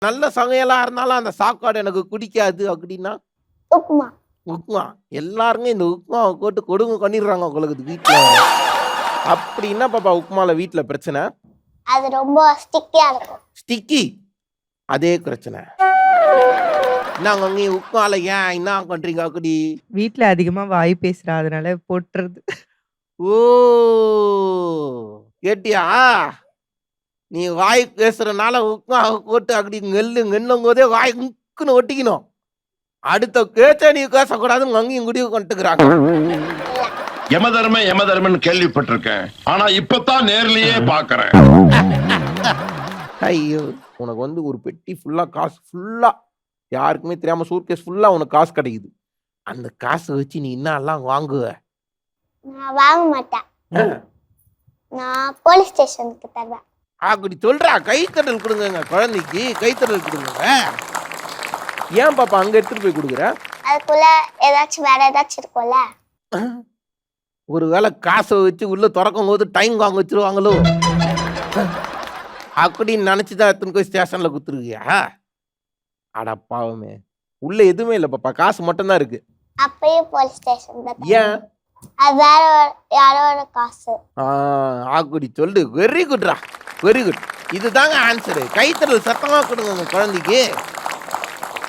நல்ல சமையலா இருந்தாலும் அந்த சாப்பாடு எனக்கு பிடிக்காது அப்படின்னா உப்புமா. உப்மா. எல்லாருமே இந்த உப்மாவை போட்டு கொடுமை பண்ணிடுறாங்க உங்களுக்கு வீட்ல. அப்படி என்ன பாப்பா உப்மால வீட்ல பிரச்சனை? அது ரொம்ப ஸ்டிக்கியா இருக்கும். ஸ்டிக்கி. அதே பிரச்சனை. என்னங்க நீ உப்மால ஏன் என்ன பண்றீங்க அப்படி? வீட்ல அதிகமா வாய் பேசுறா, அதனால போட்டுறது. ஓ! கேட்டியா? நீ வாய் பேசுறனால உப்மாவை போட்டு அப்படி நெல்லும் போதே வாய் உக்குன்னு ஒட்டிக்கணும். அடுத்த பேச்ச நீ பேசக்கூடாதுன்னு அங்கேயும் முடிவு கொண்டுக்கிறாங்க. யமதர்மன் கேள்விப்பட்டிருக்கேன். ஆனா இப்பதான் நேர்லயே பாக்குறேன். ஐயோ! உனக்கு வந்து ஒரு பெட்டி ஃபுல்லா காசு ஃபுல்லா யாருக்குமே தெரியாம சூட்கேஸ் ஃபுல்லா உனக்கு காசு கிடைக்குது. அந்த காச வச்சு நீ என்னலாம் வாங்குவ? நான் வாங்க மாட்டேன். நான் போலீஸ் ஸ்டேஷனுக்கு தருவேன். அப்படி சொல்றா. கைத்தட்டல் கொடுங்க குழந்தைக்கு. கைத்தட்டல் கொடுங்க. ஏன் பாப்பா அங்க எடுத்துட்டு போய் கொடுக்குற? அதுக்குள்ள ஏதாச்சும் வேற ஏதாச்சும் இருக்கும்ல. ஒருவேளை காசை வச்சு உள்ள திறக்கும் போது டைம் வாங்க வச்சிருவாங்களோ அப்படின்னு நினைச்சுதான் எடுத்துன்னு போய் ஸ்டேஷன்ல குத்துருக்கியா? அட பாவமே. உள்ள எதுவுமே இல்ல பாப்பா, காசு மட்டும்தான் இருக்கு. அப்பயும் போலீஸ் ஸ்டேஷன் தான். ஏன்? அது வேற யாரோட காசு. அப்படி சொல்லு. வெரி குட்ரா, வெரி குட். இதுதாங்க ஆன்சரு. கைத்தறல் சத்தமா கொடுங்க உங்க குழந்தைக்கு.